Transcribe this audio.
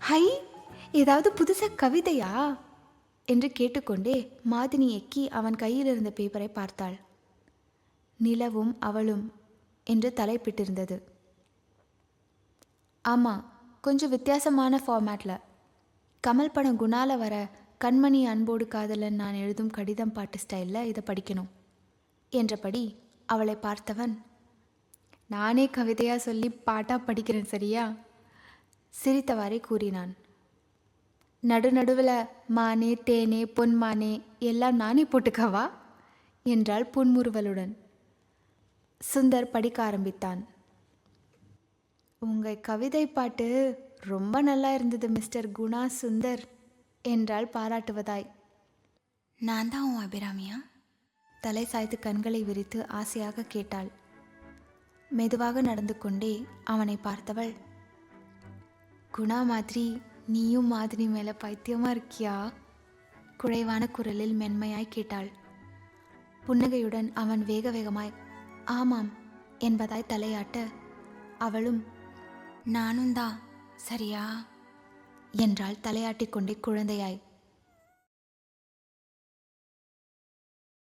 High, ஏதாவது புதுசாக கவிதையா என்று கேட்டுக்கொண்டே மாதினி எக்கி அவன் கையில் இருந்த பேப்பரை பார்த்தாள். நிலவும் அவளும் என்று தலைப்பிட்டிருந்தது. ஆமாம், கொஞ்சம் வித்தியாசமான ஃபார்மேட்டில். கமல் படம் குணால வர கண்மணி அன்போடு காதலன் நான் எழுதும் கடிதம் பாட்டு ஸ்டைலில் இதை படிக்கணும் என்றபடி அவளை பார்த்தவன், நானே கவிதையாக சொல்லி பாட்டாக படிக்கிறேன் சரியா? சிரித்தவாறே கூறினான். நடுநடுவில் மானே தேனே பொன்மானே எல்லாம் நானே போட்டுக்கவா என்றாள் புன்முறுவலுடன். சுந்தர் படிக்க ஆரம்பித்தான். உங்கள் கவிதை பாட்டு ரொம்ப நல்லா இருந்தது மிஸ்டர் குணா சுந்தர் என்றாள் பாராட்டுவதாய். நான் தான் உன் அபிராமியா? தலை சாய்த்து கண்களை விரித்து ஆசையாக கேட்டாள். மெதுவாக நடந்து கொண்டே அவனை பார்த்தவள், குணா மாதிரி நீயும் மாதிரி மேலே பைத்தியமாக இருக்கியா? குறைவான குரலில் மென்மையாய் கேட்டாள். புன்னகையுடன் அவன் வேக வேகமாய் ஆமாம் என்பதாய் தலையாட்ட அவளும் நானும் தான் சரியா என்றாள் தலையாட்டிக் கொண்டே குழந்தையாய்.